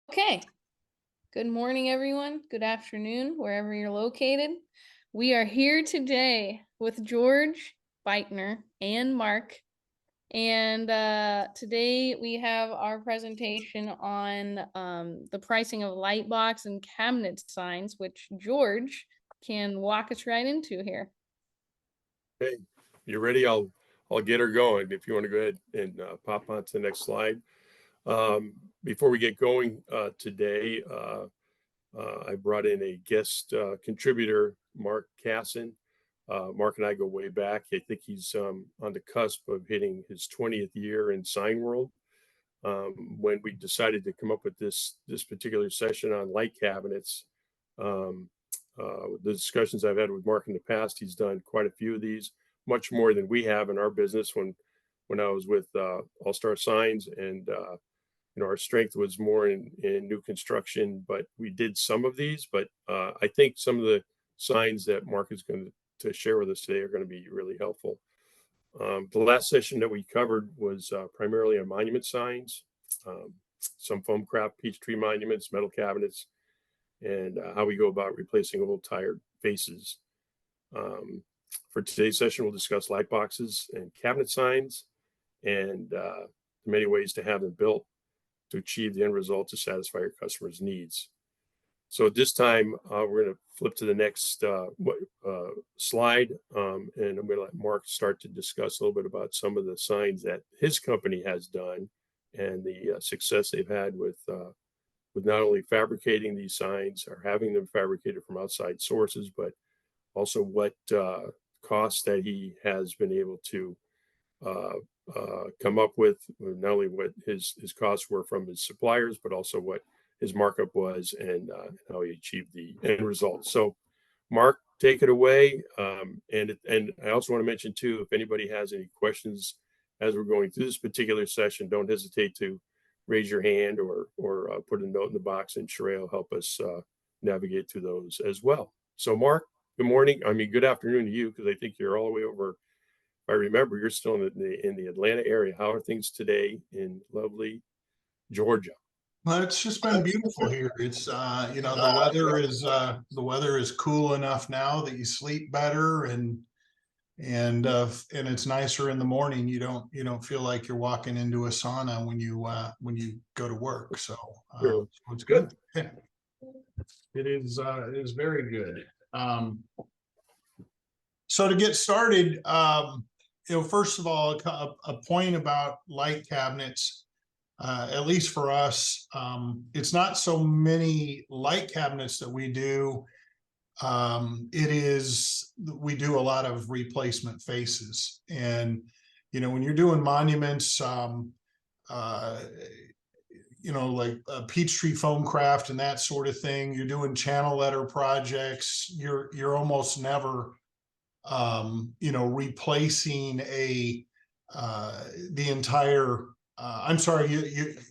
Okay. Good morning, everyone. Good afternoon, wherever you're located. We are here today with George, Beitner, and Mark. And today we have our presentation on the pricing of light box and cabinet signs, which George can walk us right into here. Okay, you ready? I'll get her going. If you want to go ahead and pop on to the next slide. Before we get going today, I brought in a guest contributor, Mark Casson. Mark and I go way back. I think he's on the cusp of hitting his 20th year in sign world. When we decided to come up with this particular session on light cabinets, the discussions I've had with Mark in the past, he's done quite a few of these, much more than we have in our business. When I was with All Star Signs, and our strength was more in new construction, but we did some of these. But I think some of the signs that Mark is going to share with us today are going to be really helpful. The last session that we covered was primarily on monument signs, some foam craft Peachtree monuments, metal cabinets, and how we go about replacing old tired faces. For today's session, we'll discuss light boxes and cabinet signs, and many ways to have them built to achieve the end result to satisfy your customers' needs. So at this time, we're going to flip to the next slide, and I'm going to let Mark start to discuss a little bit about some of the signs that his company has done and the success they've had with not only fabricating these signs or having them fabricated from outside sources, but also what costs that he has been able to come up with, not only what his costs were from his suppliers, but also what his markup was and how he achieved the end result. So, Mark, take it away. And I also want to mention too, if anybody has any questions as we're going through this particular session, don't hesitate to raise your hand or put a note in the box, and Sheree will help us navigate through those as well. So, Mark, good morning. I mean, good afternoon to you, because I think you're all the way over. I remember you're still in the Atlanta area. How are things today in lovely Georgia? Well, it's just been beautiful here. It's the weather is cool enough now that you sleep better, and it's nicer in the morning. You don't feel like you're walking into a sauna when you go to work. So it's good. Yeah. It is very good. So to get started, first of all, a point about light cabinets. At least for us, it's not so many light cabinets that we do. We do a lot of replacement faces, and when you're doing monuments, like Peachtree foam craft and that sort of thing, you're doing channel letter projects, you're almost never replacing the entire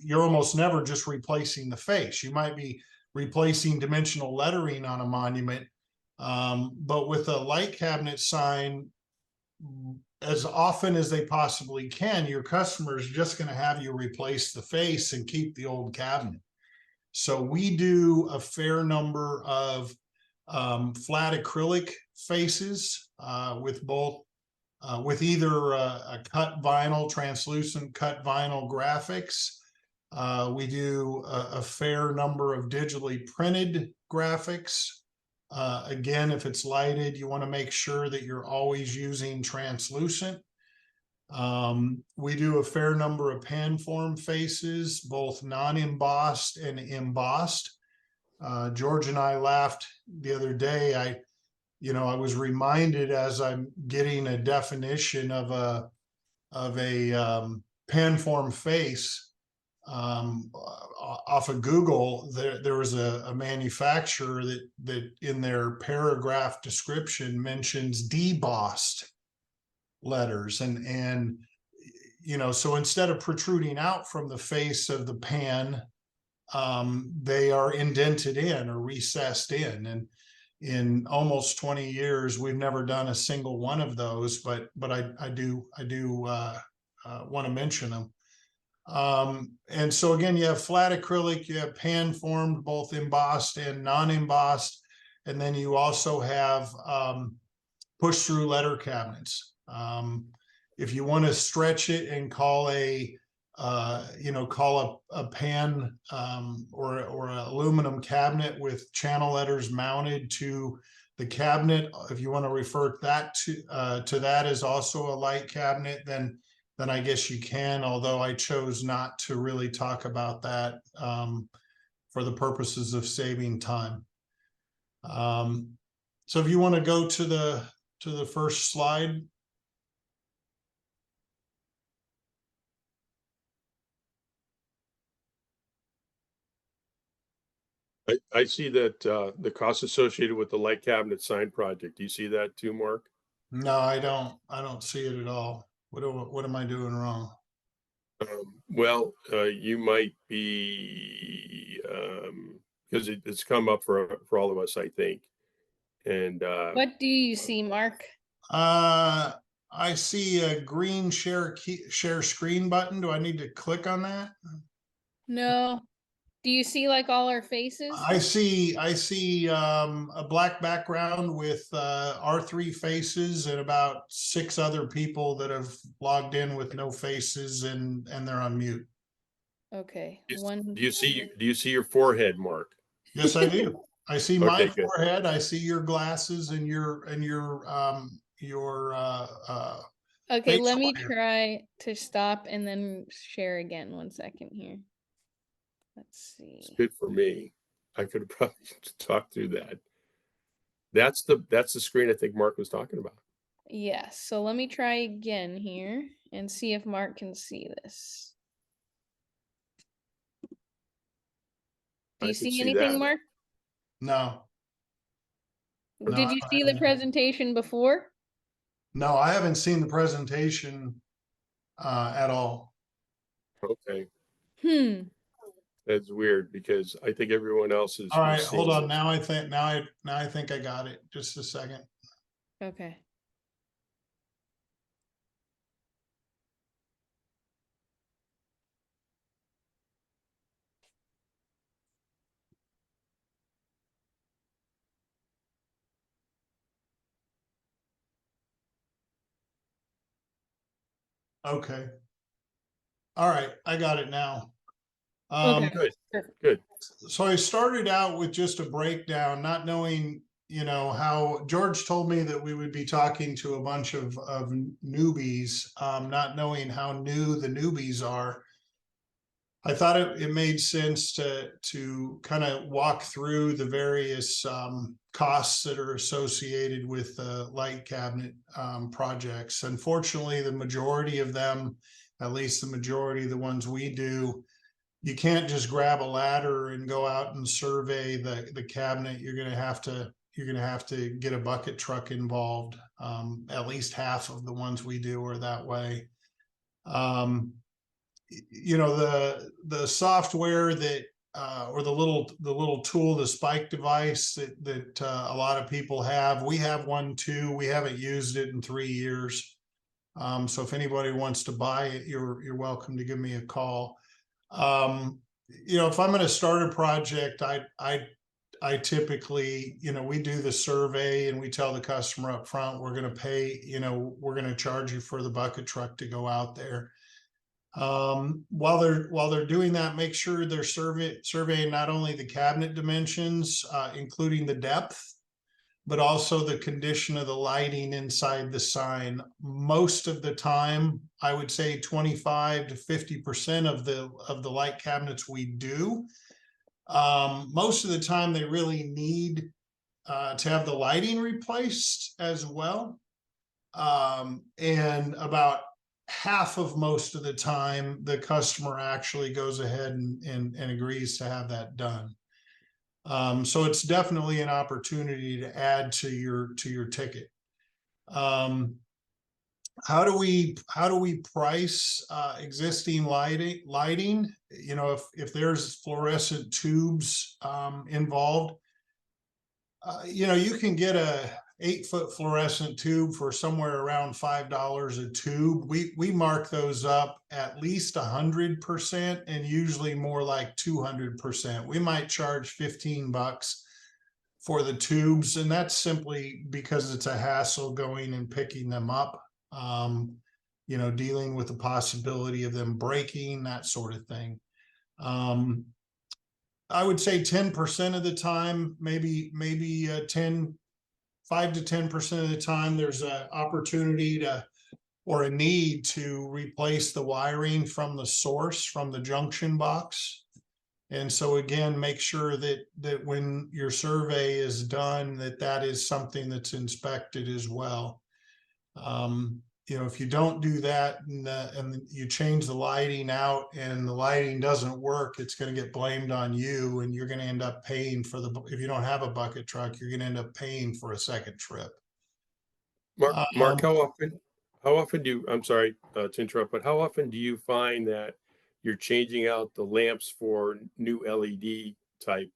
you're almost never just replacing the face. You might be replacing dimensional lettering on a monument, but with a light cabinet sign, as often as they possibly can, your customer is just going to have you replace the face and keep the old cabinet. So we do a fair number of flat acrylic faces with either a cut vinyl, translucent cut vinyl graphics. We do a fair number of digitally printed graphics. Again, if it's lighted, you want to make sure that you're always using translucent. We do a fair number of pan form faces, both non-embossed and embossed. George and I laughed the other day. I was reminded, as I'm getting a definition of a pan form face off of Google. There was a manufacturer that in their paragraph description mentions debossed letters, and so instead of protruding out from the face of the pan, they are indented in or recessed in. And in almost 20 years, we've never done a single one of those, but I do want to mention them. And so again, you have flat acrylic, you have pan formed, both embossed and non-embossed. And then you also have push through letter cabinets. If you want to stretch it and call call a pan or an aluminum cabinet with channel letters mounted to the cabinet, if you want to refer that to that as also a light cabinet, then I guess you can, although I chose not to really talk about that for the purposes of saving time. So if you want to go to the first slide. I see that the cost associated with the light cabinet sign project. Do you see that too, Mark? No, I don't see it at all. What am I doing wrong? Well, you might be because it's come up for all of us, I think. And What do you see, Mark? I see a green share screen button. Do I need to click on that? No. Do you see like all our faces? I see a black background with our three faces and about 6 other people that have logged in with no faces and they're on mute. Okay. do you see your forehead, Mark? Yes, I do. I see my Okay, good. forehead. I see your glasses and your Okay, let facial me hair. try to stop and then share again. 1 second here. Let's see. It's good for me. I could have probably talked through that. That's the screen I think Mark was talking about. Yes, so let me try again here and see if Mark can see this. Do I you could see see anything, that. Mark? No, no, Did you see the presentation before? no, I haven't seen the presentation at all. Okay. That's weird because I think everyone else is All right, seeing hold on. it. Now I think I got it. Just a second. Okay. Okay. All right, I got it now. Okay. Good. Perfect. Good. So I started out with just a breakdown, not knowing, how George told me that we would be talking to a bunch of newbies, not knowing how new the newbies are. I thought it made sense to kind of walk through the various costs that are associated with the light cabinet projects. Unfortunately, the majority of them, at least the majority of the ones we do, you can't just grab a ladder and go out and survey the cabinet. You're going to have to get a bucket truck involved. At least half of the ones we do are that way. The software that or the little tool, the spike device that a lot of people have. We have one too. We haven't used it in 3 years. So if anybody wants to buy it, you're welcome to give me a call. If I'm going to start a project, I typically, we do the survey and we tell the customer up front, we're going to pay, we're going to charge you for the bucket truck to go out there. While they're doing that, make sure they're surveying not only the cabinet dimensions, including the depth, but also the condition of the lighting inside the sign. Most of the time, I would say 25 to 50% of the light cabinets we do, most of the time they really need to have the lighting replaced as well. And about half of most of the time, the customer actually goes ahead and agrees to have that done. So it's definitely an opportunity to add to your ticket. How do we price existing lighting? If there's fluorescent tubes involved, you can get 8-foot fluorescent tube for somewhere around $5 a tube. We mark those up at least 100% and usually more like 200%. We might charge $15 for the tubes, and that's simply because it's a hassle going and picking them up. Dealing with the possibility of them breaking, that sort of thing. I would say 10% of the time, maybe 5 to 10% of the time, there's an opportunity or a need to replace the wiring from the source, from the junction box. And so again, make sure that when your survey is done, that is something that's inspected as well. If you don't do that and you change the lighting out and the lighting doesn't work, it's going to get blamed on you, and you're going to end up paying for if you don't have a bucket truck, you're going to end up paying for a second trip. Mark, how often do you, I'm sorry to interrupt, but how often do you find that you're changing out the lamps for new LED type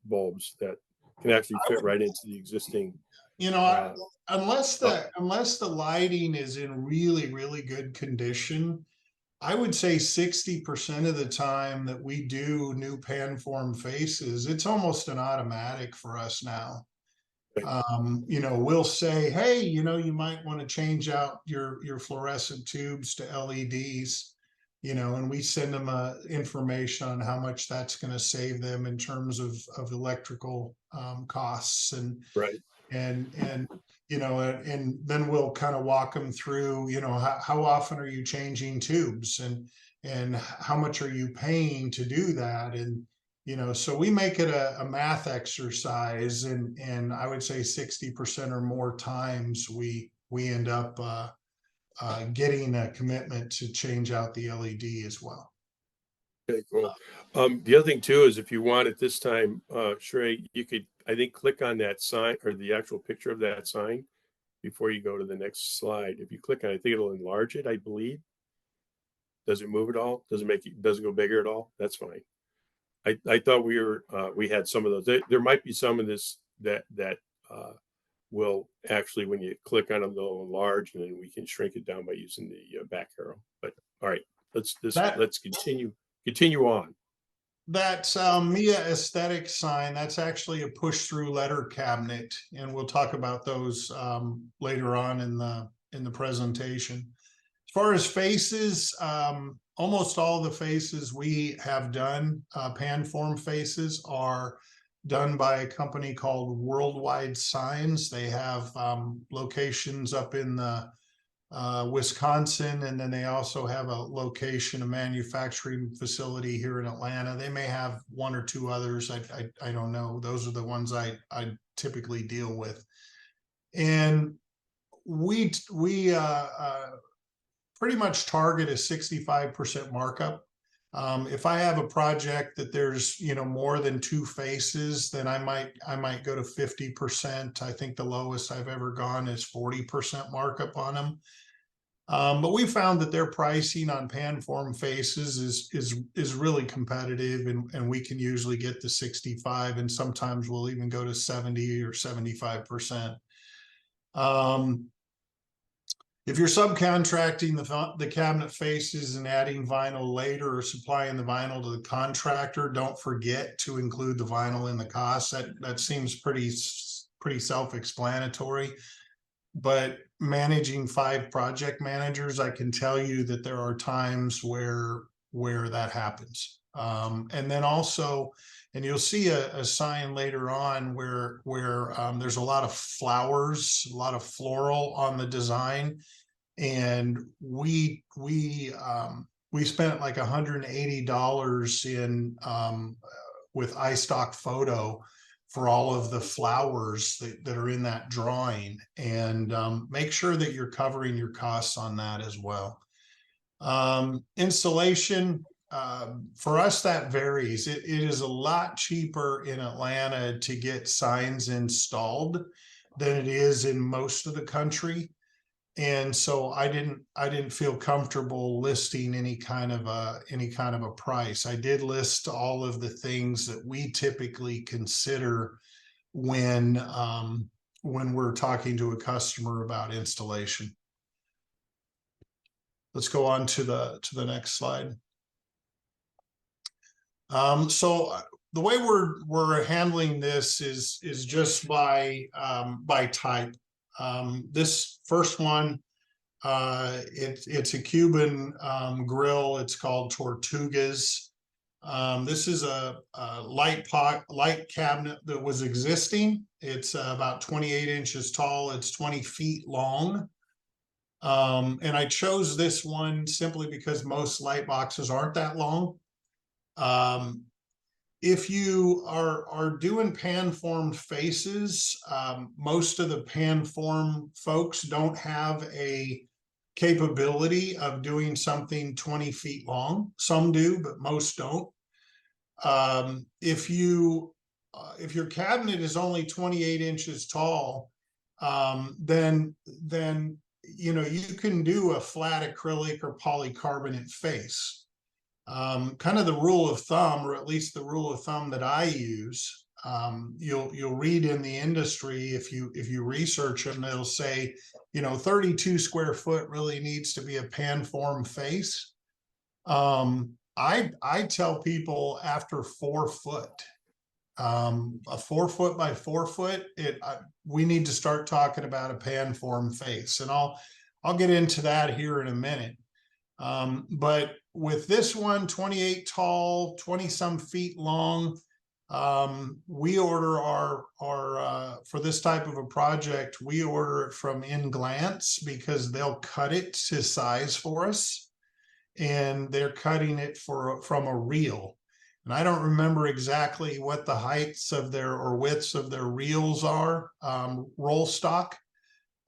bulbs that can actually fit right into the existing? Unless the lighting is in really, really good condition, I would say 60% of the time that we do new panform faces, it's almost an automatic for us now. We'll say, hey, you might want to change out your fluorescent tubes to LEDs, and we send them information on how much that's going to save them in terms of electrical costs Right. and then we'll kind of walk them through, how often are you changing tubes and how much are you paying to do that? And, so we make it a math exercise, and I would say 60% or more times we end up getting a commitment to change out the LED as well. Okay, cool. The other thing too is if you want at this time, Sheree, you could, I think, click on that sign or the actual picture of that sign before you go to the next slide. If you click on it, I think it'll enlarge it, I believe. Does it move at all? Does it go bigger at all? That's fine. I thought we had some of those. There might be some of this that will actually, when you click on them, they'll enlarge, and then we can shrink it down by using the back arrow. But all right, let's continue on. That Mia Aesthetic sign, that's actually a push-through letter cabinet, and we'll talk about those later on in the presentation. As far as faces, almost all the faces we have done, panform faces, are done by a company called Worldwide Signs. They have locations up in the Wisconsin, and then they also have a manufacturing facility here in Atlanta. They may have one or two others. I don't know. Those are the ones I typically deal with. And we pretty much target a 65% markup. If I have a project that there's more than two faces, then I might go to 50%. I think the lowest I've ever gone is 40% markup on them. But we found that their pricing on panform faces is really competitive, and we can usually get to 65, and sometimes we'll even go to 70 or 75%. If you're subcontracting the cabinet faces and adding vinyl later or supplying the vinyl to the contractor, don't forget to include the vinyl in the cost. That seems pretty self-explanatory. But managing 5 project managers, I can tell you that there are times where that happens. And then also, and you'll see a sign later on where there's a lot of flowers, a lot of floral on the design, and we spent like $180 in with iStock Photo for all of the flowers that are in that drawing, and make sure that you're covering your costs on that as well. Installation, for us, that varies. It is a lot cheaper in Atlanta to get signs installed than it is in most of the country. And so I didn't feel comfortable listing any kind of a price. I did list all of the things that we typically consider when when we're talking to a customer about installation. Let's go on to the next slide. So the way we're handling this is just by type. This first one, it's a Cuban grill. It's called Tortugas. This is a light cabinet that was existing. It's about 28 inches tall. It's 20 feet long. And I chose this one simply because most light boxes aren't that long. If you are doing pan formed faces, most of the pan form folks don't have a capability of doing something 20 feet long. Some do, but most don't. If your cabinet is only 28 inches tall, then you can do a flat acrylic or polycarbonate face. Kind of the rule of thumb, or at least the rule of thumb that I use, you'll read in the industry, if you research them, they'll say, 32 square foot really needs to be a pan form face. I tell people after 4 foot, a 4 foot by 4 foot, we need to start talking about a pan form face, and I'll get into that here in a minute. But with this one, 28 tall, 20 some feet long, we order our for this type of a project, we order it from In Glance because they'll cut it to size for us, and they're cutting it from a reel. And I don't remember exactly what the heights of their or widths of their reels are, roll stock.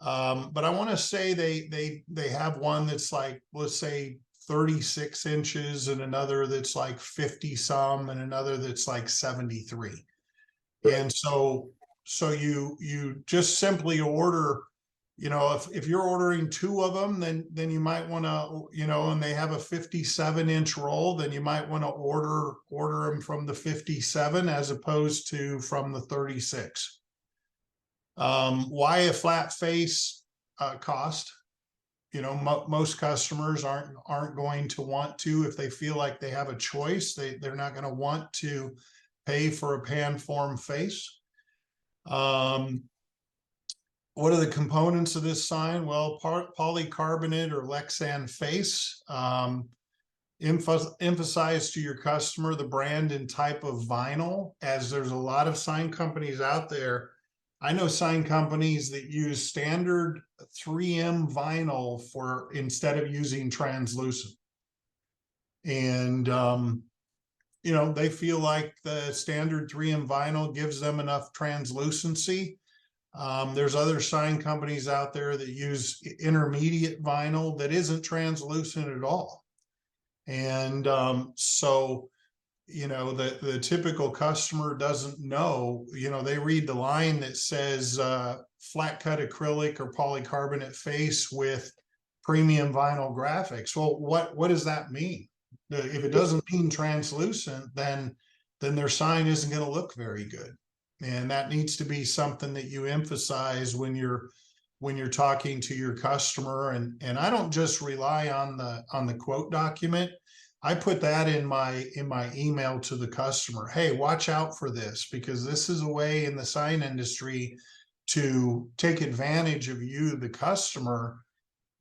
But I want to say they have one that's like, let's say 36 inches, and another that's like 50 some, and another that's like 73. Right. And so you just simply order, if you're ordering 2 of them, then you might want to, and they have a 57-inch roll, then you might want to order them from the 57 as opposed to from the 36. Why a flat face cost? Most customers aren't going to want to, if they feel like they have a choice, they're not going to want to pay for a pan form face. What are the components of this sign? Well, polycarbonate or Lexan face. Emphasize to your customer the brand and type of vinyl, as there's a lot of sign companies out there. I know sign companies that use standard 3M vinyl instead of using translucent. And, they feel like the standard 3M vinyl gives them enough translucency. There's other sign companies out there that use intermediate vinyl that isn't translucent at all. And so the typical customer doesn't know, they read the line that says flat cut acrylic or polycarbonate face with premium vinyl graphics. Well, what does that mean? If it doesn't mean translucent, then their sign isn't going to look very good. And that needs to be something that you emphasize when you're talking to your customer. And I don't just rely on the quote document. I put that in my email to the customer. Hey, watch out for this, because this is a way in the sign industry to take advantage of you, the customer.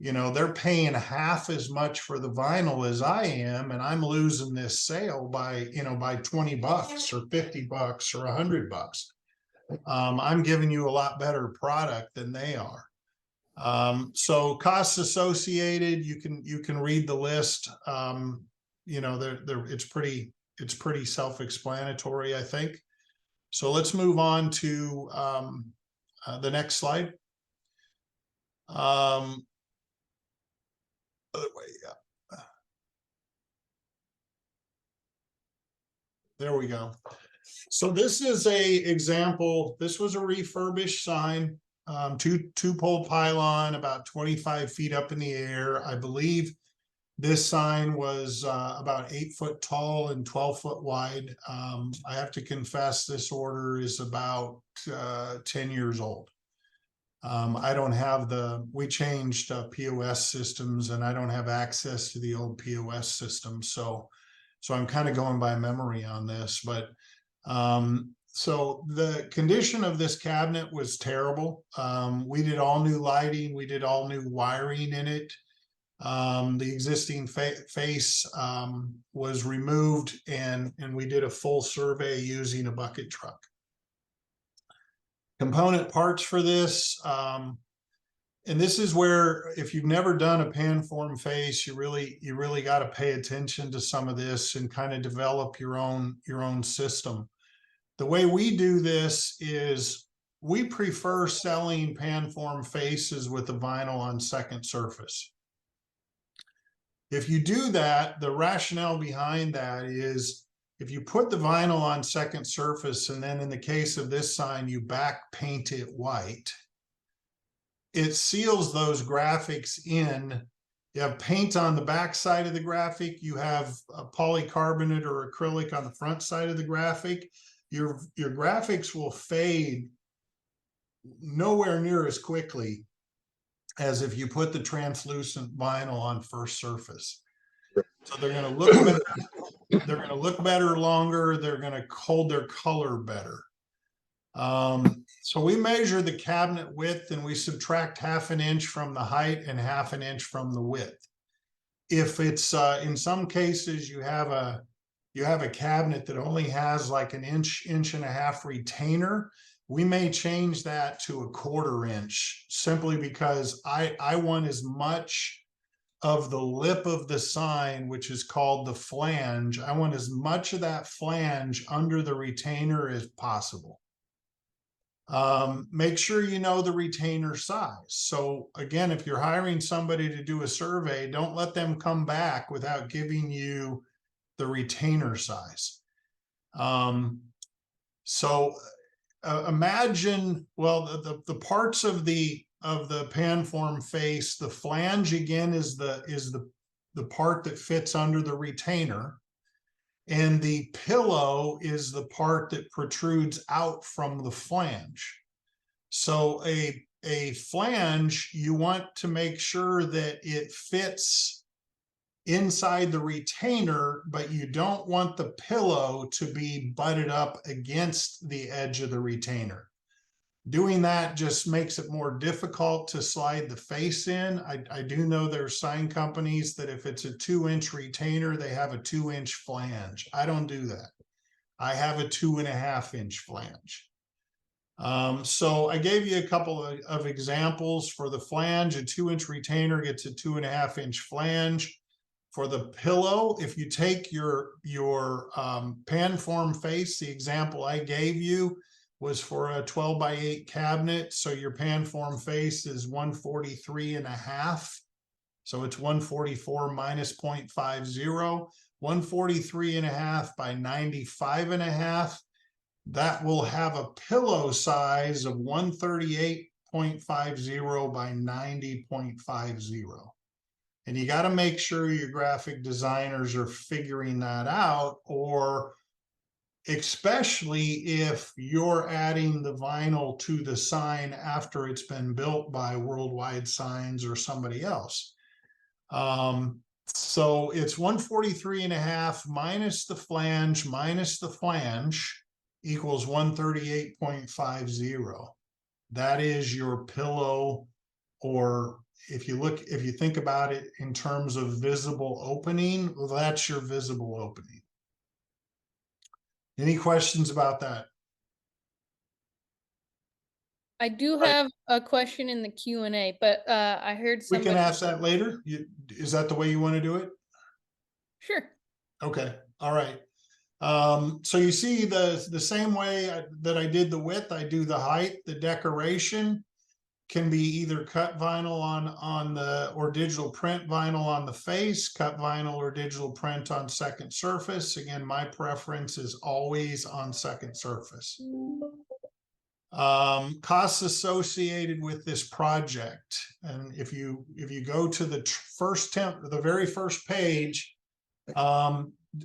They're paying half as much for the vinyl as I am, and I'm losing this sale by $20 or $50 or $100. I'm giving you a lot better product than they are. So costs associated, you can read the list. It's pretty self-explanatory, I think. So let's move on to the next slide. Other way, yeah. There we go. So this is a example. This was a refurbished sign, two pole pylon, about 25 feet up in the air. I believe this sign was about 8 foot tall and 12 foot wide. I have to confess, this order is about 10 years old. I don't have we changed POS systems, and I don't have access to the old POS system. So I'm kind of going by memory on this, but so the condition of this cabinet was terrible. We did all new lighting, we did all new wiring in it. The existing face was removed, and we did a full survey using a bucket truck. Component parts for this, and this is where, if you've never done a pan form face, you really got to pay attention to some of this and kind of develop your own system. The way we do this is we prefer selling pan form faces with the vinyl on second surface. If you do that, the rationale behind that is, if you put the vinyl on second surface, and then in the case of this sign, you back paint it white, it seals those graphics in. You have paint on the back side of the graphic, you have a polycarbonate or acrylic on the front side of the graphic. Your graphics will fade nowhere near as quickly as if you put the translucent vinyl on first surface. So they're going to look better. They're going to look better longer. They're going to hold their color better. So we measure the cabinet width, and we subtract 1/2 inch from the height and 1/2 inch from the width. If it's in some cases you have a cabinet that only has like an inch and a half retainer, we may change that to a 1/4 inch, simply because I want as much of the lip of the sign, which is called the flange. I want as much of that flange under the retainer as possible. Make sure you know the retainer size. So again, if you're hiring somebody to do a survey, don't let them come back without giving you the retainer size. Imagine, well, the parts of the pan form face, the flange again is the part that fits under the retainer, and the pillow is the part that protrudes out from the flange. So a flange, you want to make sure that it fits inside the retainer, but you don't want the pillow to be butted up against the edge of the retainer. Doing that just makes it more difficult to slide the face in. I do know there's sign companies that if it's a 2-inch retainer, they have a 2-inch flange. I don't do that. I have a 2.5 inch flange. So I gave you a couple of examples. For the flange, a 2-inch retainer gets a 2.5 inch flange. For the pillow, if you take your pan form face, the example I gave you was for a 12x8 cabinet. So your pan form face is 143.5. So it's 144 minus 0.50, 143.5 by 95.5. That will have a pillow size of 138.50 by 90.50. And you got to make sure your graphic designers are figuring that out, or especially if you're adding the vinyl to the sign after it's been built by Worldwide Signs or somebody else. So it's 143.5 minus the flange equals 138.50. That is your pillow, or if you think about it in terms of visible opening, well, that's your visible opening. Any questions about that? I do have a question in the Q&A, but I heard somebody. We can ask that later. Is that the way you want to do it? Sure. Okay. All right. So you see the same way that I did the width, I do the height. The decoration can be either cut vinyl on the, or digital print vinyl on the face, cut vinyl or digital print on second surface. Again, my preference is always on second surface. Costs associated with this project, and if you go to the very first page,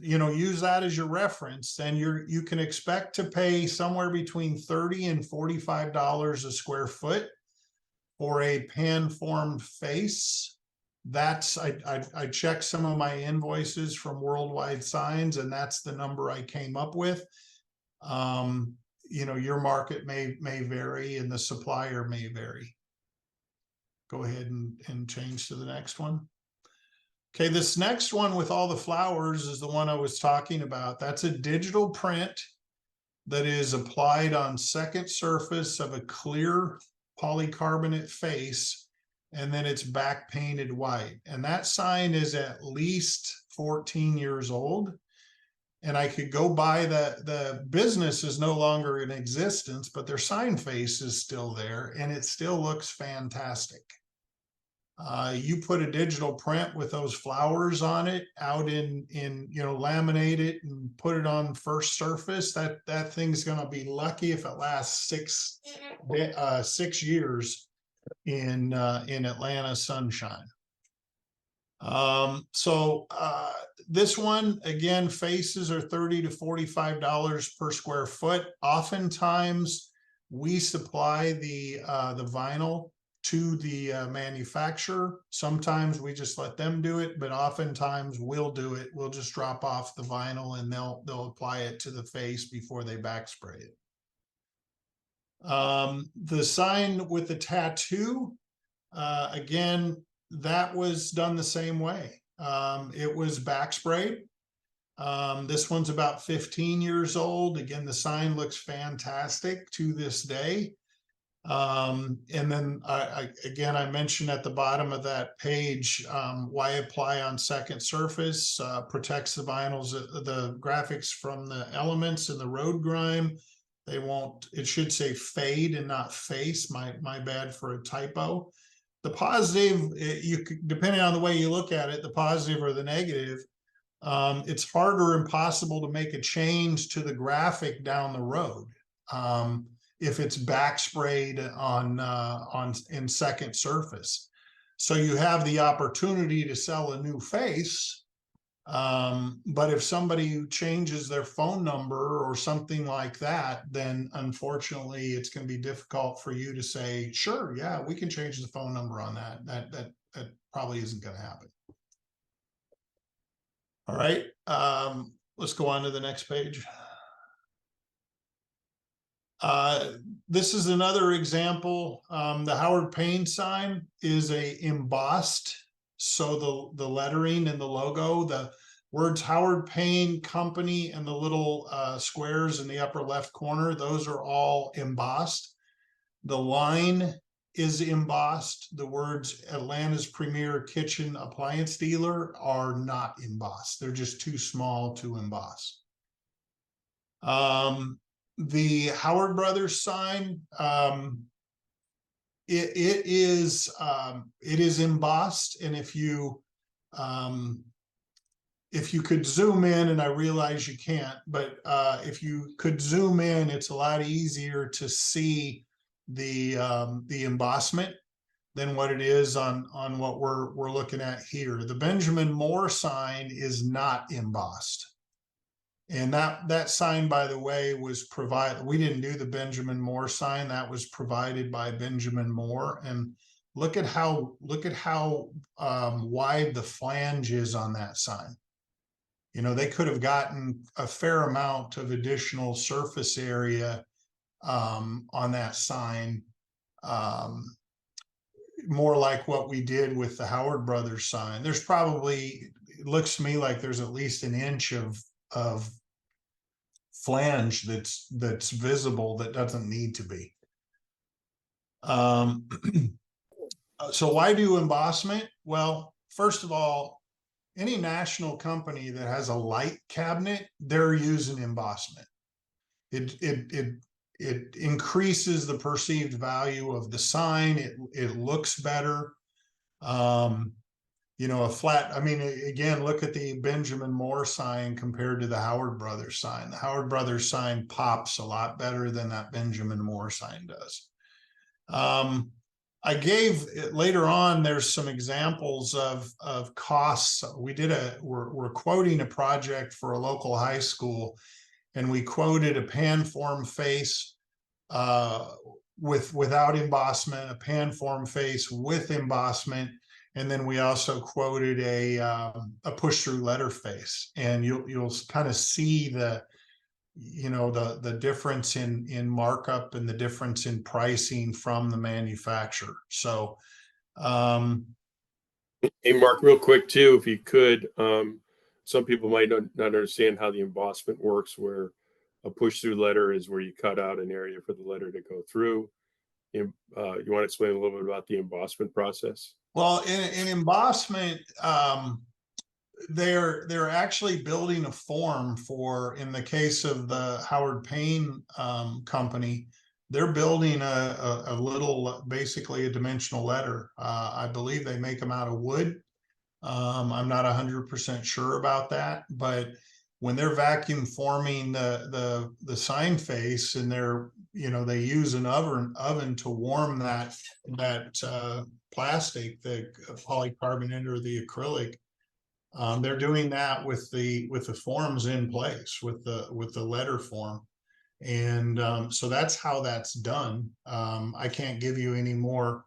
use that as your reference, then you can expect to pay somewhere between $30 and $45 a square foot. for a pan formed face. That's, I checked some of my invoices from Worldwide Signs, and that's the number I came up with. You know, your market may vary and the supplier may vary. Go ahead and change to the next one. Okay, this next one with all the flowers is the one I was talking about. That's a digital print that is applied on second surface of a clear polycarbonate face, and then it's back painted white. And that sign is at least 14 years old. And I could go by the business is no longer in existence, but their sign face is still there and it still looks fantastic. You put a digital print with those flowers on it out in you know, laminate it and put it on first surface. That thing's going to be lucky if it lasts 6 years in Atlanta sunshine. This one, again, faces are $30 to $45 per square foot. Oftentimes we supply the vinyl to the manufacturer. Sometimes we just let them do it, but oftentimes we'll do it. We'll just drop off the vinyl and they'll apply it to the face before they backspray it. The sign with the tattoo, again, that was done the same way. It was backsprayed. This one's about 15 years old. Again, the sign looks fantastic to this day. And then I mentioned at the bottom of that page, why apply on second surface, protects the vinyls, the graphics from the elements and the road grime. They won't, it should say fade and not face. My bad for a typo. The positive, depending on the way you look at it, the positive or the negative, it's hard or impossible to make a change to the graphic down the road. If it's backsprayed in second surface. So you have the opportunity to sell a new face. But if somebody changes their phone number or something like that, then unfortunately it's going to be difficult for you to say, sure, yeah, we can change the phone number on that. That probably isn't going to happen. All right. Let's go on to the next page. This is another example. The Howard Payne sign is a embossed. So the lettering and the logo, the words Howard Payne Company and the little squares in the upper left corner, those are all embossed. The line is embossed. The words Atlanta's premier kitchen appliance dealer are not embossed. They're just too small to emboss. The Howard Brothers sign, it is embossed, and if you could zoom in, and I realize you can't, but if you could zoom in, it's a lot easier to see the embossment than what it is on what we're looking at here. The Benjamin Moore sign is not embossed. And that sign, by the way, was provided. We didn't do the Benjamin Moore sign. That was provided by Benjamin Moore. And look at how wide the flange is on that sign. You know, they could have gotten a fair amount of additional surface area on that sign, more like what we did with the Howard Brothers sign. There's probably, it looks to me like there's at least an inch of flange that's visible that doesn't need to be. So why do embossment? Well, first of all, any national company that has a light cabinet, they're using embossment. It increases the perceived value of the sign. It looks better. You know, a flat, I mean, again, look at the Benjamin Moore sign compared to the Howard Brothers sign. The Howard Brothers sign pops a lot better than that Benjamin Moore sign does. I gave later on, there's some examples of costs. We're quoting a project for a local high school, and we quoted a pan form face without embossment, a pan form face with embossment, and then we also quoted a push through letter face, and you'll kind of see the the difference in markup and the difference in pricing from the manufacturer. So Hey, Mark, real quick too, if you could, some people might not understand how the embossment works, where a push through letter is where you cut out an area for the letter to go through. You want to explain a little bit about the embossment process? well, in embossment, they're actually building a form for, in the case of the Howard Payne company, they're building a little, basically a dimensional letter. I believe they make them out of wood. I'm not 100% sure about that, but when they're vacuum forming the sign face, and they're they use an oven to warm that plastic, the polycarbonate or the acrylic. They're doing that with the forms in place, with the letter form, and so that's how that's done. I can't give you any more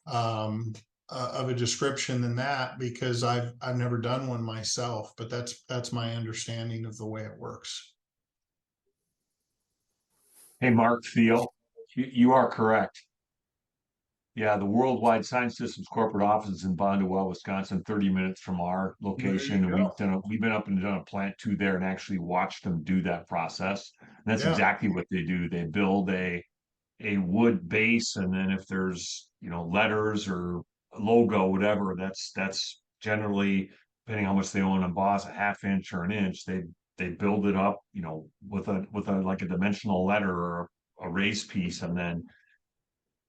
of a description than that, because I've never done one myself, but that's my understanding of the way it works. Hey, Mark, Theo, you are correct. Yeah, the Worldwide Sign Systems corporate office is in Bondwell, Wisconsin, 30 minutes from our location. And we've been up and done a plant two there and actually watched them do that process. And that's Yeah. exactly what they do. They build a wood base, and then if there's letters or logo, whatever, that's generally, depending how much they want to emboss, a half inch or an inch. They build it up, with a like a dimensional letter or a raised piece, and then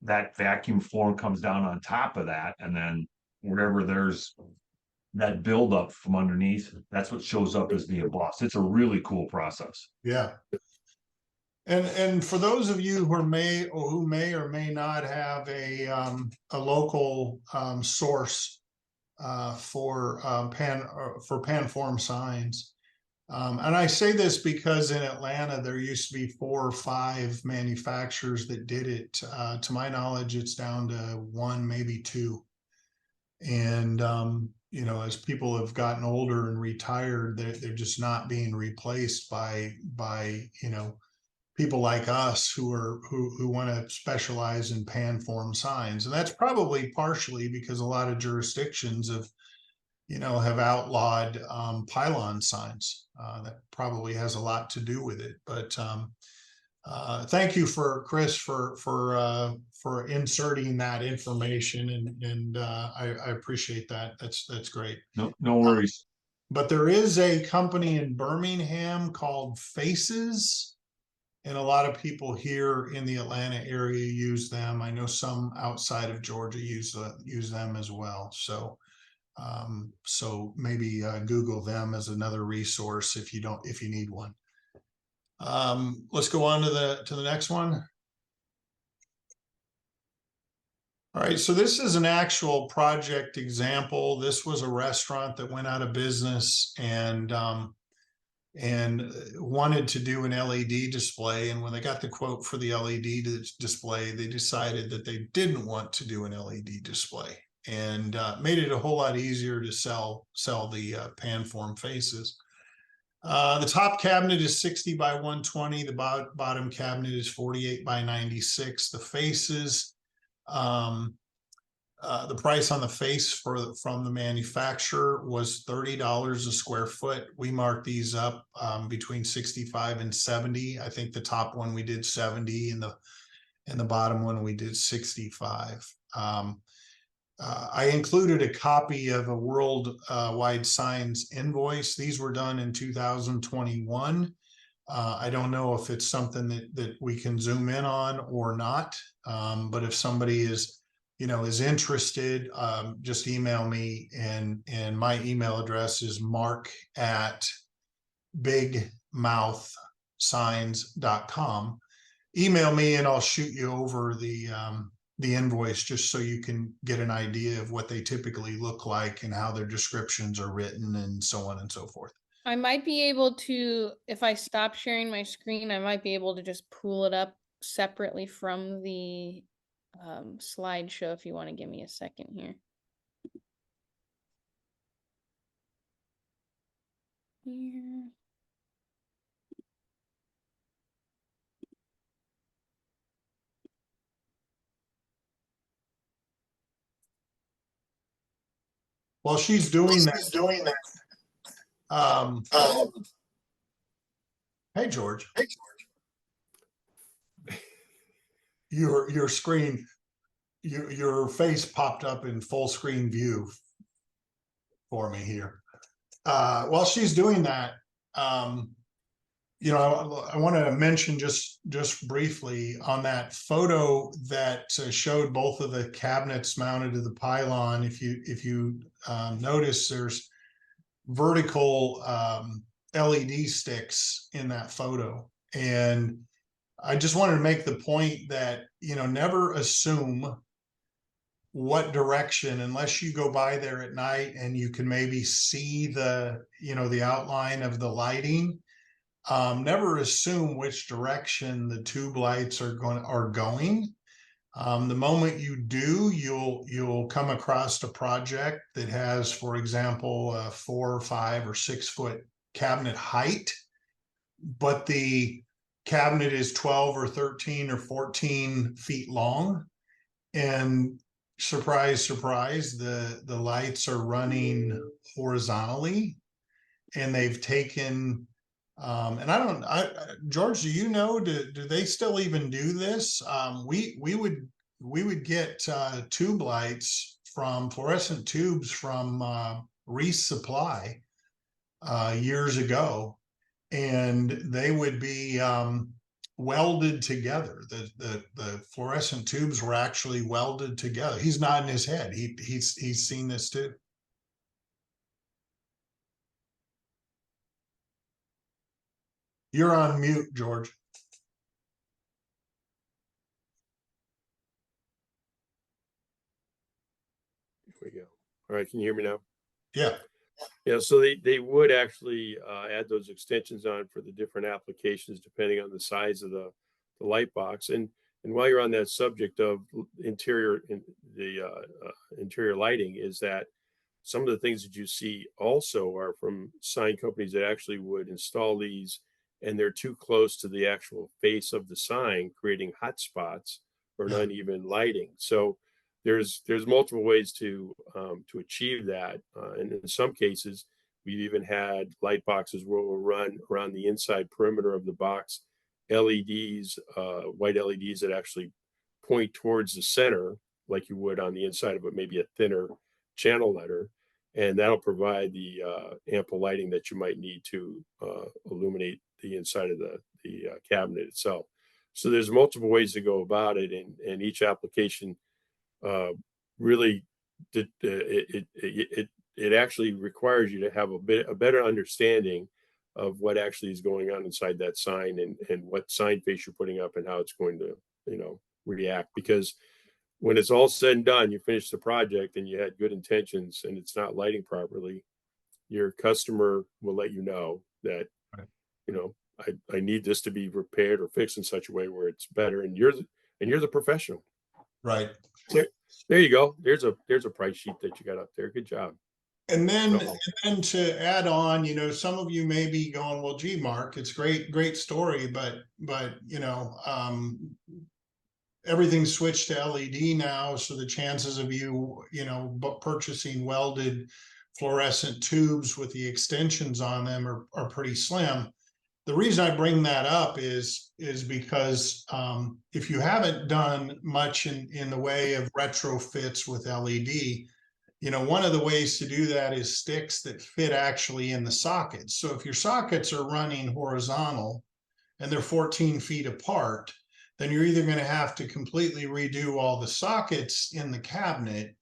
that vacuum form comes down on top of that, and then wherever there's that buildup from underneath, that's what shows up as the emboss. It's a really cool process. Yeah. And for those of you who may or may not have a local source for pan form signs, and I say this because in Atlanta there used to be 4 or 5 manufacturers that did it. To my knowledge, it's down to 1, maybe 2. And as people have gotten older and retired, they're just not being replaced by people like us who want to specialize in pan form signs. And that's probably partially because a lot of jurisdictions have outlawed pylon signs. That probably has a lot to do with it. But thank you for Chris for inserting that information, and I appreciate that. That's great. No worries. But there is a company in Birmingham called Faces, and a lot of people here in the Atlanta area use them. I know some outside of Georgia use them as well. So maybe Google them as another resource if you need one. Let's go on to the next one. All right, so this is an actual project example. This was a restaurant that went out of business and wanted to do an LED display. And when they got the quote for the LED display, they decided that they didn't want to do an LED display, and made it a whole lot easier to sell the pan form faces. The top cabinet is 60 by 120. The bottom cabinet is 48 by 96. The faces, the price on the face from the manufacturer was $30 a square foot. We marked these up between 65 and 70. I think the top one we did 70, and the bottom one we did 65. I included a copy of a Worldwide Signs invoice. These were done in 2021. I don't know if it's something that we can zoom in on or not, but if somebody is interested, just email me, and my email address is mark@bigmouthsigns.com. Email me and I'll shoot you over the invoice, just so you can get an idea of what they typically look like and how their descriptions are written and so on and so forth. I might be able to, if I stop sharing my screen, I might be able to just pull it up separately from the slideshow if you want to give me a second here. Here. While she's doing that, hey George, your screen, your face popped up in full screen view for me here. While she's doing that, you know, I want to mention just briefly on that photo that showed both of the cabinets mounted to the pylon. If you notice, there's vertical LED sticks in that photo, and I just wanted to make the point that, you know, never assume what direction, unless you go by there at night and you can maybe see the, you know, the outline of the lighting. Never assume which direction the tube lights are going. The moment you do, you'll come across a project that has, for example, a 4 or 5 or 6 foot cabinet height, but the cabinet is 12 or 13 or 14 feet long, and surprise, surprise, the lights are running horizontally, and they've taken and George, do you know, do they still even do this? We would get tube lights from fluorescent tubes from Reese Supply years ago, and they would be welded together. The fluorescent tubes were actually welded together. He's nodding his head. He's seen this too. You're on mute, George. Here we go. All right, can you hear me now? Yeah. Yeah, so they would actually add those extensions on for the different applications depending on the size of the light box. And while you're on that subject of interior lighting, is that some of the things that you see also are from sign companies that actually would install these, and they're too close to the actual face of the sign, creating hot spots or an uneven lighting. So there's multiple ways to achieve that, and in some cases we've even had light boxes where we'll run around the inside perimeter of the box LEDs, white LEDs that actually point towards the center like you would on the inside of it, maybe a thinner channel letter, and that'll provide the ample lighting that you might need to illuminate the inside of the cabinet itself. So there's multiple ways to go about it, and each application really it actually requires you to have a better understanding of what actually is going on inside that sign, and what sign face you're putting up and how it's going to, you know, react. Because when it's all said and done, you finish the project and you had good intentions and it's not lighting properly, your customer will let you know that, you know, I need this to be repaired or fixed in such a way where it's better, and you're the professional. Right. There you go. There's a price sheet that you got up there. Good job. And then to add on, you know, some of you may be going, well, gee, Mark, it's great story, but you know, everything's switched to LED now, so the chances of you know, purchasing welded fluorescent tubes with the extensions on them are pretty slim. The reason I bring that up is because if you haven't done much in the way of retrofits with LED, you know, one of the ways to do that is sticks that fit actually in the sockets. So if your sockets are running horizontal and they're 14 feet apart, then you're either going to have to completely redo all the sockets in the cabinet,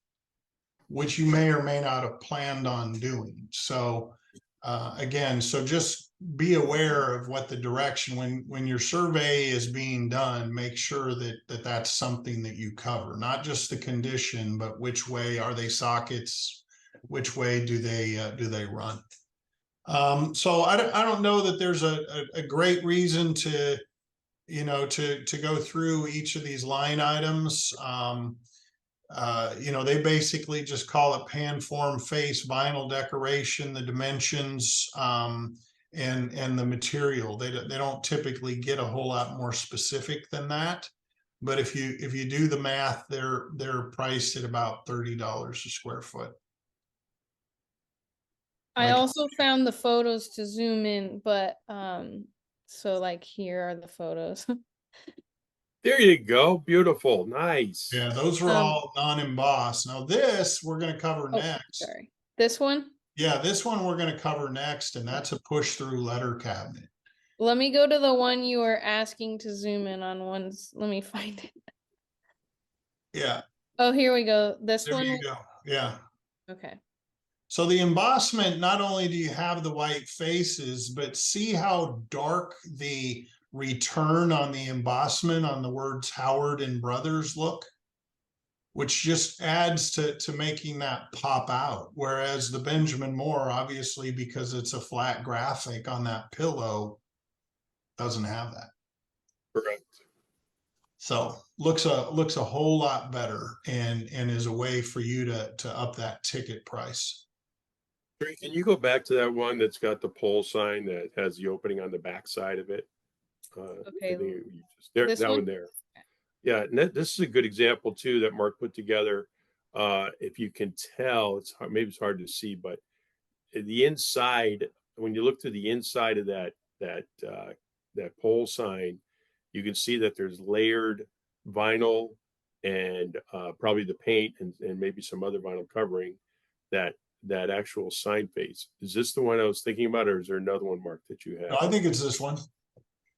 which you may or may not have planned on doing. So again, so just be aware of what the direction, when your survey is being done, make sure that that's something that you cover, not just the condition, but which way are they sockets, which way do they run. So I don't know that there's a great reason to you know, to go through each of these line items. You know, they basically just call it pan, form, face, vinyl decoration, the dimensions, and the material. They don't typically get a whole lot more specific than that. But if you do the math, they're priced at about $30 a square foot. I also found the photos to zoom in, but so like here are the photos. There you go. Beautiful. Nice. Yeah, those were Um, all non-embossed. Now this we're going to cover oh, next. sorry. This one? Yeah, this one we're going to cover next, and that's a push-through letter cabinet. Let me go to the one you were asking to zoom in on once. Let me find it. Yeah, Oh, here we go. This there one. you go. Yeah. Okay. So the embossment, not only do you have the white faces, but see how dark the return on the embossment on the words Howard and Brothers look, which just adds to making that pop out. Whereas the Benjamin Moore, obviously, because it's a flat graphic on that pillow, doesn't have that. Correct. So looks a whole lot better, and is a way for you to up that ticket price. Can you go back to that one that's got the pole sign that has the opening on the back side of it? Okay. I think you just there, This that one? one there. Yeah, and this is a good example too that Mark put together. If you can tell, it's hard, maybe it's hard to see, but the inside, when you look to the inside of that pole sign, you can see that there's layered vinyl and probably the paint and maybe some other vinyl covering that that actual sign face. Is this the one I was thinking about, or is there another one, Mark, that you No, have? I think it's this one.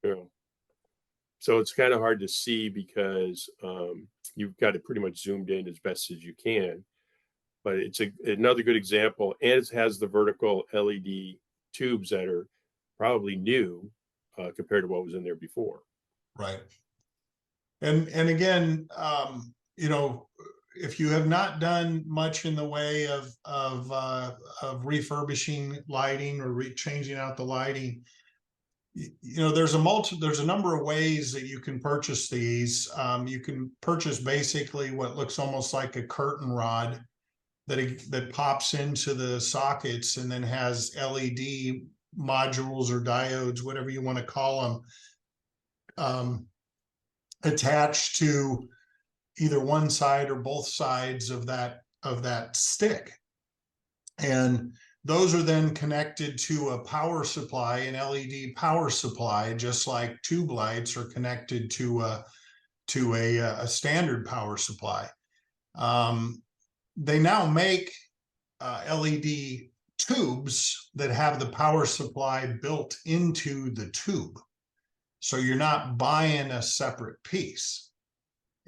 You know, so it's kind of hard to see because you've got it pretty much zoomed in as best as you can. But it's another good example, and it has the vertical LED tubes that are probably new compared to what was in there before. Right. And again, you know, if you have not done much in the way of refurbishing lighting or changing out the lighting, you know, there's a number of ways that you can purchase these. You can purchase basically what looks almost like a curtain rod that pops into the sockets and then has LED modules or diodes, whatever you want to call them, attached to either one side or both sides of that stick. And those are then connected to a power supply, an LED power supply, just like tube lights are connected to a standard power supply. They now make LED tubes that have the power supply built into the tube. So you're not buying a separate piece.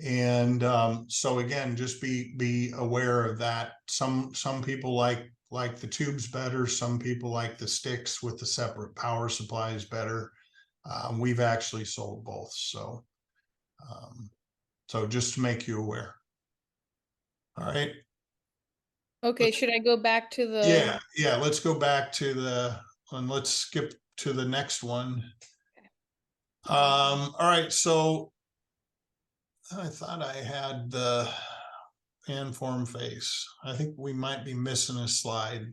And so again, just be aware of that. Some people like the tubes better. Some people like the sticks with the separate power supplies better. We've actually sold both. So just to make you aware. All right. Okay, should I go back to the Yeah, let's go back to and let's skip to the next one. All right, so I thought I had the fan form face. I think we might be missing a slide.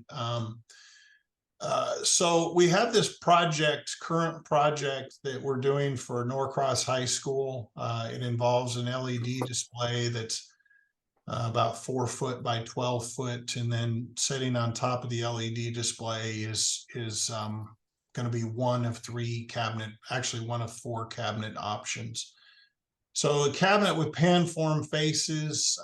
So we have this current project that we're doing for Norcross High School. It involves an LED display that's about 4 foot by 12 foot, and then sitting on top of the LED display is going to be one of 4 cabinet options. So the cabinet with pan form faces,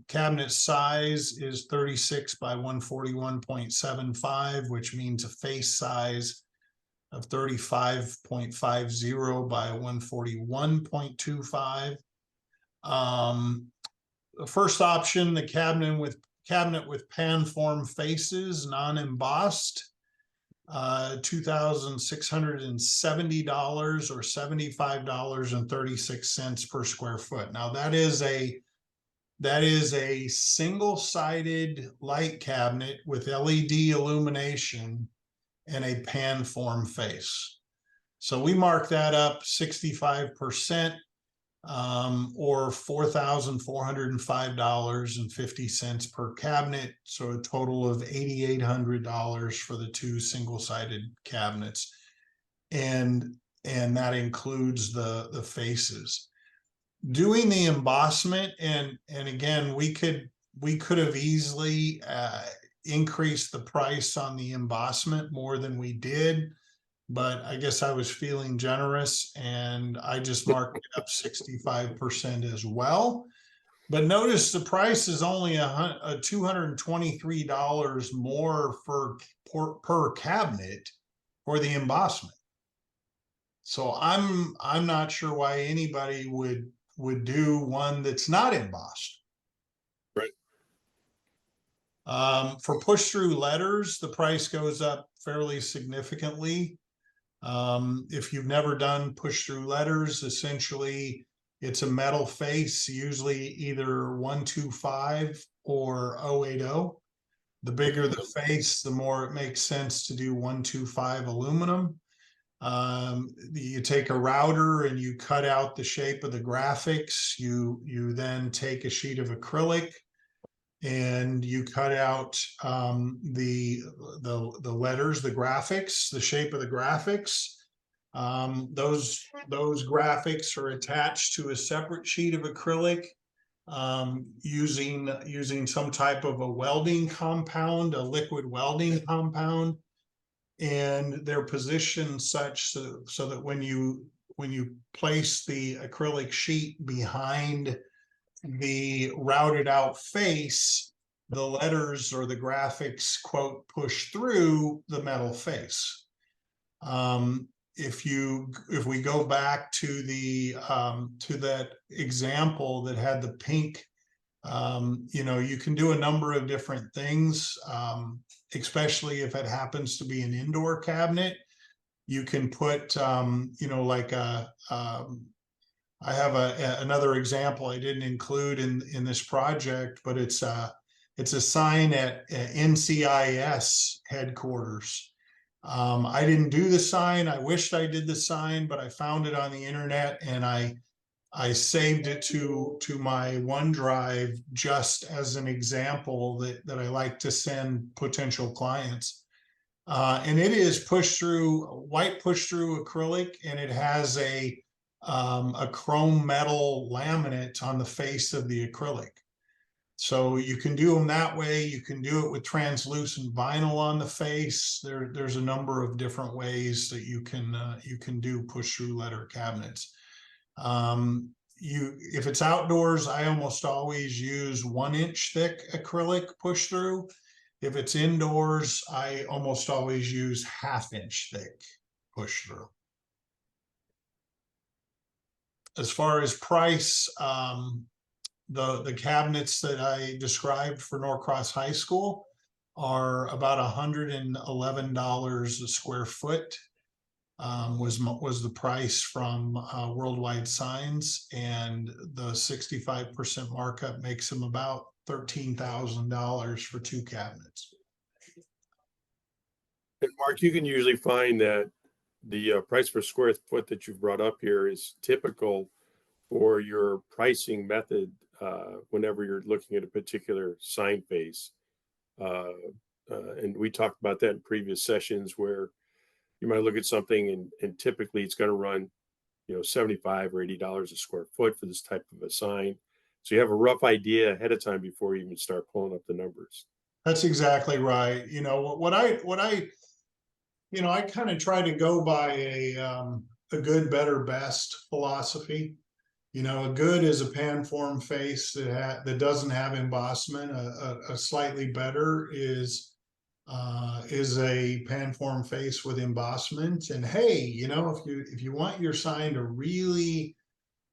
cabinet size is 36 by 141.75, which means a face size of 35.50 by 141.25. The first option, the cabinet with pan form faces, non-embossed, $2,670 or $75.36 per square foot. Now that is a single-sided light cabinet with LED illumination and a pan form face. So we mark that up 65%, or $4,405.50 per cabinet. So a total of $8,800 for the two single-sided cabinets. And that includes the faces. Doing the embossment, and again, we could have easily increased the price on the embossment more than we did, but I guess I was feeling generous and I just marked it up 65% as well. But notice the price is only a $223 more per cabinet for the embossment. So I'm not sure why anybody would do one that's not embossed. Right. For push-through letters, the price goes up fairly significantly. If you've never done push-through letters, essentially it's a metal face, usually either 125 or 080. The bigger the face, the more it makes sense to do 125 aluminum. You take a router and you cut out the shape of the graphics. You then take a sheet of acrylic and you cut out the letters, the graphics, the shape of the graphics. Those graphics are attached to a separate sheet of acrylic, using some type of a welding compound, a liquid welding compound, and they're positioned such so that when you place the acrylic sheet behind the routed out face, the letters or the graphics, quote, push through the metal face. If we go back to that example that had the pink, you can do a number of different things, especially if it happens to be an indoor cabinet. You can put, like I have another example I didn't include in this project, but it's a sign at NCIS headquarters. I didn't do the sign. I wished I did the sign, but I found it on the internet and I saved it to my OneDrive just as an example that I like to send potential clients. And it is white push through acrylic, and it has a chrome metal laminate on the face of the acrylic. So you can do them that way. You can do it with translucent vinyl on the face. There's a number of different ways that you can do push through letter cabinets. If it's outdoors, I almost always use 1-inch thick acrylic push through. If it's indoors, I almost always use 1/2-inch thick push through. As far as price, the cabinets that I described for Norcross High School are about $111 a square foot. Was the price from Worldwide Signs, and the 65% markup makes them about $13,000 for two cabinets. And Mark, you can usually find that the price per square foot that you've brought up here is typical for your pricing method whenever you're looking at a particular sign face. And we talked about that in previous sessions where you might look at something and typically it's going to run, $75 or $80 a square foot for this type of a sign. So you have a rough idea ahead of time before you even start pulling up the numbers. That's exactly right. I kind of try to go by a good, better, best philosophy. A good is a pan form face that doesn't have embossment. A slightly better is a pan form face with embossment. And hey, if you want your sign to really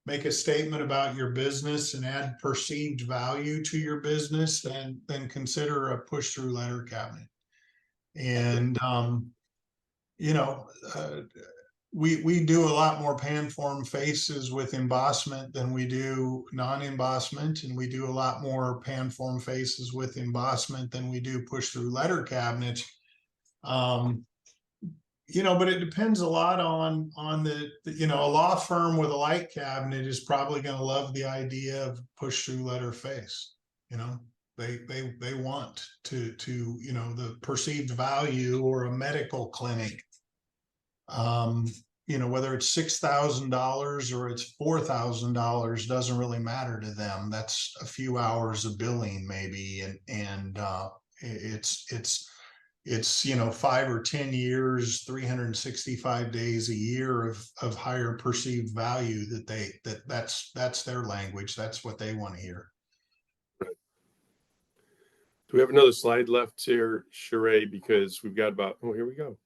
make a statement about your business and add perceived value to your business, then consider a push through letter cabinet. And we do a lot more pan form faces with embossment than we do non-embossment, and we do a lot more pan form faces with embossment than we do push through letter cabinets. but it depends a lot on a law firm with a light cabinet is probably going to love the idea of push through letter face. They want to the perceived value, or a medical clinic. Whether it's $6,000 or it's $4,000 doesn't really matter to them. That's a few hours of billing maybe, and it's 5 or 10 years, 365 days a year of higher perceived value that's their language. That's what they want to hear. Do we have another slide left here, Sheree? Because we've got here we go.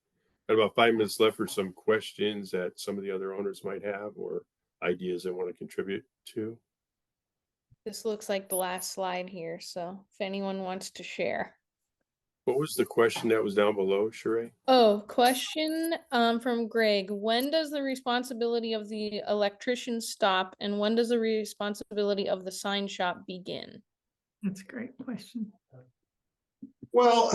Got about 5 minutes left for some questions that some of the other owners might have, or ideas they want to contribute to. This looks like the last slide here, so if anyone wants to share. What was the question that was down below, Sheree? Oh, question from Greg. When does the responsibility of the electrician stop, and when does the responsibility of the sign shop begin? That's a great question. Well,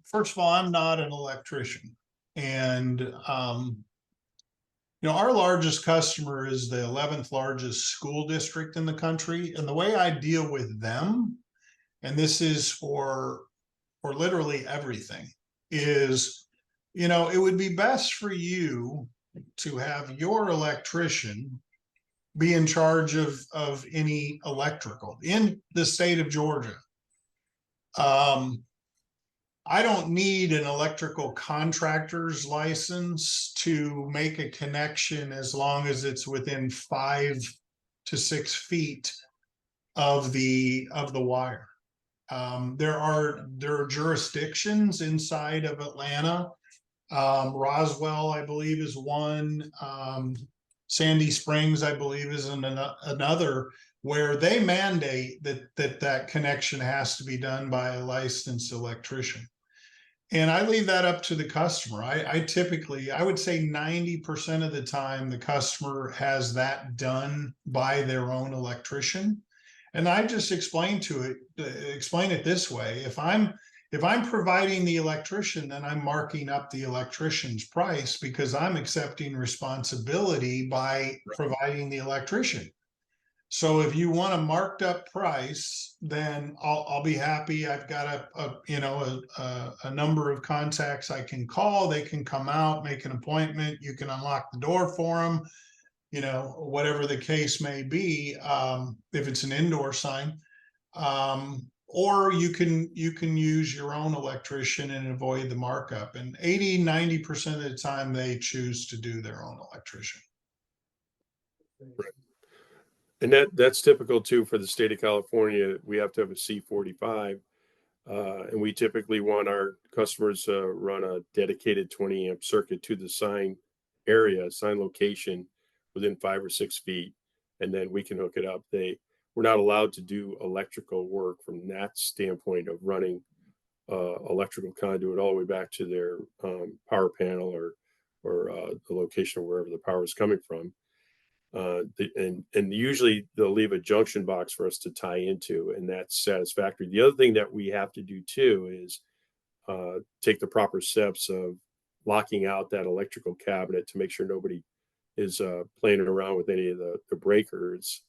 first of all, I'm not an electrician. And, our largest customer is the 11th largest school district in the country. And the way I deal with them, and this is for literally everything, is, it would be best for you to have your electrician be in charge of any electrical in the state of Georgia. I don't need an electrical contractor's license to make a connection as long as it's within 5 to 6 feet of the wire. There are jurisdictions inside of Atlanta. Roswell, I believe, is one. Sandy Springs, I believe, is another, where they mandate that connection has to be done by a licensed electrician. And I leave that up to the customer. I typically, I would say 90% of the time, the customer has that done by their own electrician. And I just explain it this way. If I'm providing the electrician, then I'm marking up the electrician's price, because I'm accepting responsibility by providing the electrician. So if you want a marked up price, then I'll be happy. I've got a number of contacts I can call. They can come out, make an appointment. You can unlock the door for them, whatever the case may be. If it's an indoor sign, or you can use your own electrician and avoid the markup. And 80-90% of the time, they choose to do their own electrician. Right. And that's typical too for the state of California. We have to have a C45, and we typically want our customers to run a dedicated 20 amp circuit to the sign location within 5 or 6 feet, and then we can hook it up. We're not allowed to do electrical work from that standpoint of running electrical conduit all the way back to their power panel or the location of wherever the power is coming from. And usually they'll leave a junction box for us to tie into, and that's satisfactory. The other thing that we have to do too is take the proper steps of locking out that electrical cabinet to make sure nobody is playing around with any of the breakers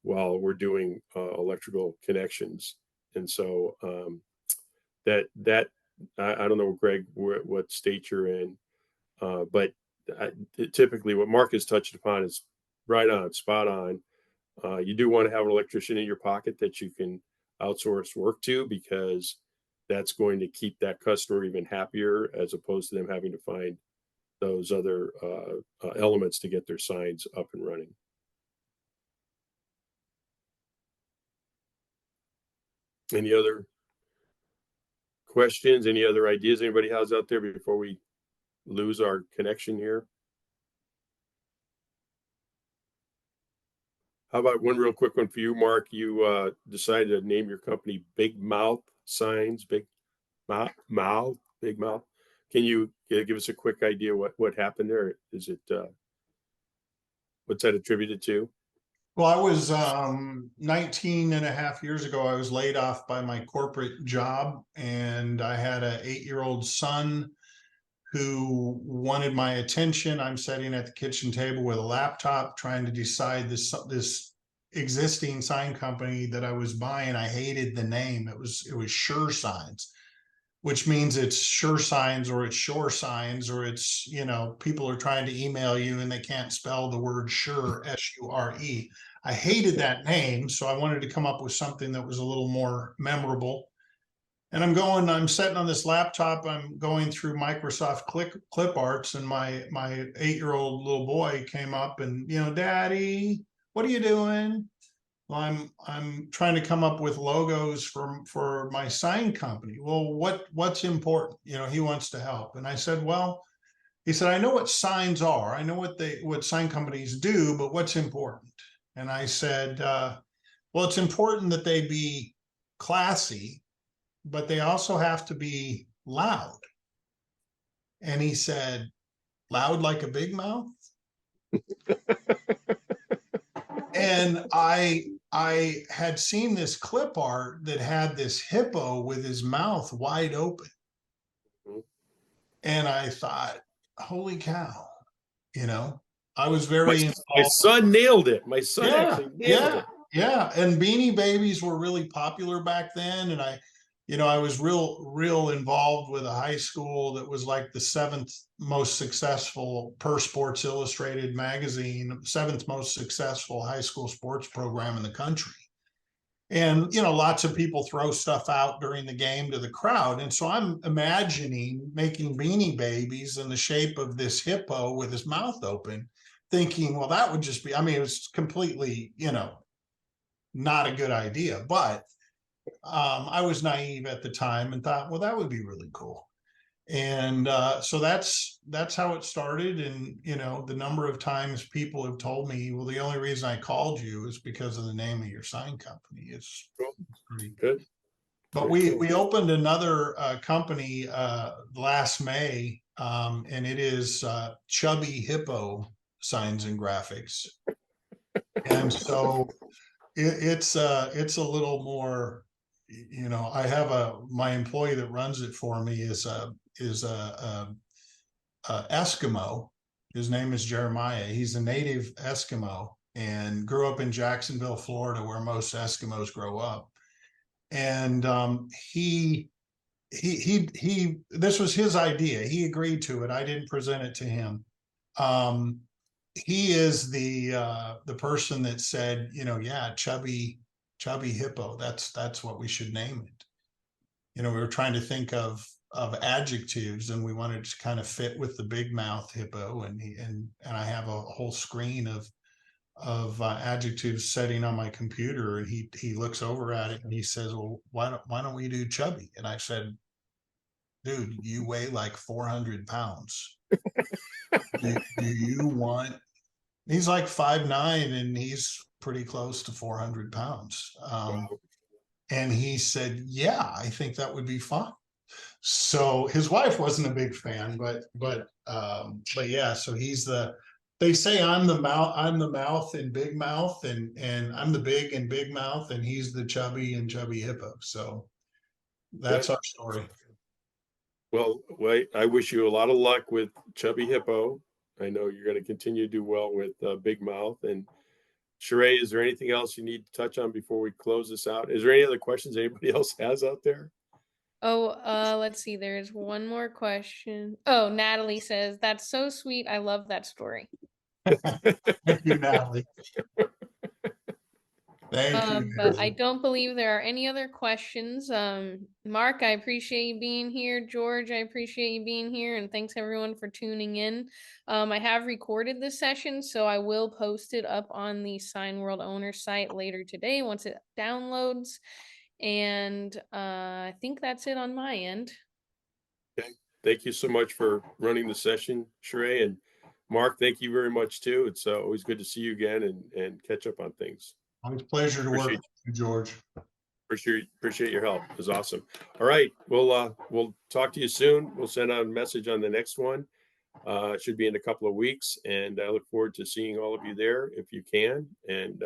while we're doing electrical connections. And so I don't know, Greg, what state you're in, but typically what Mark has touched upon is right on, spot on. You do want to have an electrician in your pocket that you can outsource work to, because that's going to keep that customer even happier, as opposed to them having to find those other elements to get their signs up and running. Any other questions? Any other ideas anybody has out there before we lose our connection here? How about one real quick one for you, Mark? You decided to name your company Big Mouth Signs. Big Mouth. Can you give us a quick idea what happened there? Is it what's that attributed to? Well, I was 19 and a half years ago, I was laid off by my corporate job, and I had an 8-year-old son who wanted my attention. I'm sitting at the kitchen table with a laptop trying to decide this existing sign company that I was buying. I hated the name. It was Sure Signs, which means it's Sure Signs or it's Shore Signs, or it's, you know, people are trying to email you and they can't spell the word sure, S-U-R-E. I hated that name, so I wanted to come up with something that was a little more memorable. And I'm sitting on this laptop, I'm going through Microsoft clip arts, and my 8-year-old little boy came up and, you know, Daddy, what are you doing? Well, I'm trying to come up with logos for my sign company. Well, what's important? You know, he wants to help. And I said, well, he said, I know what signs are. I know what sign companies do, but what's important? And I said, well, it's important that they be classy, but they also have to be loud. And he said, loud like a big mouth? And I had seen this clip art that had this hippo with his mouth wide open. And I thought, holy cow, you know, I was very My involved. son nailed it. My son actually nailed it. Yeah. And Beanie Babies were really popular back then. And I was real involved with a high school that was like the 7th most successful per Sports Illustrated magazine, 7th most successful high school sports program in the country. And, you know, lots of people throw stuff out during the game to the crowd. And so I'm imagining making Beanie Babies in the shape of this hippo with his mouth open, thinking, well, that would just be, I mean, it was completely, you know, not a good idea. But I was naive at the time and thought, well, that would be really cool. And so that's how it started. And, you know, the number of times people have told me, well, the only reason I called you is because of the name of your sign company. It's pretty Good. But we opened another company last May, and it is Chubby Hippo Signs and Graphics. And so it's a little more, you know, I have my employee that runs it for me is a Eskimo. His name is Jeremiah. He's a native Eskimo and grew up in Jacksonville, Florida, where most Eskimos grow up. And this was his idea. He agreed to it. I didn't present it to him. He is the person that said, you know, yeah, chubby hippo. That's what we should name it. You know, we were trying to think of adjectives, and we wanted to kind of fit with the big mouth hippo. And I have a whole screen of adjectives setting on my computer, and he looks over at it and he says, well, why don't we do chubby? And I said, dude, you weigh like 400 pounds. do you want, he's like 5'9" and he's pretty close to 400 pounds. And he said, yeah, I think that would be fun. So his wife wasn't a big fan, but yeah, so they say I'm the mouth and big mouth, and I'm the big and big mouth, and he's the chubby and chubby hippo. So that's our story. Well, I wish you a lot of luck with Chubby Hippo. I know you're going to continue to do well with Big Mouth. And Sheree, is there anything else you need to touch on before we close this out? Is there any other questions anybody else has out there? Oh, let's see. There's one more question. Oh, Natalie says, that's so sweet. I love that story. Thank you, Natalie. Thank you. But I don't believe there are any other questions. Mark, I appreciate you being here. George, I appreciate you being here. And thanks everyone for tuning in. I have recorded this session, so I will post it up on the Sign World owner site later today once it downloads. And I think that's it on my end. Okay. Thank you so much for running the session, Sheree. And Mark, thank you very much too. It's always good to see you again and catch up on things. It's a pleasure to work with you, George. Appreciate your help. It was awesome. All right. We'll talk to you soon. We'll send out a message on the next one. It should be in a couple of weeks, and I look forward to seeing all of you there if you can. And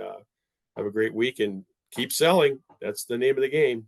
have a great week and keep selling. That's the name of the game.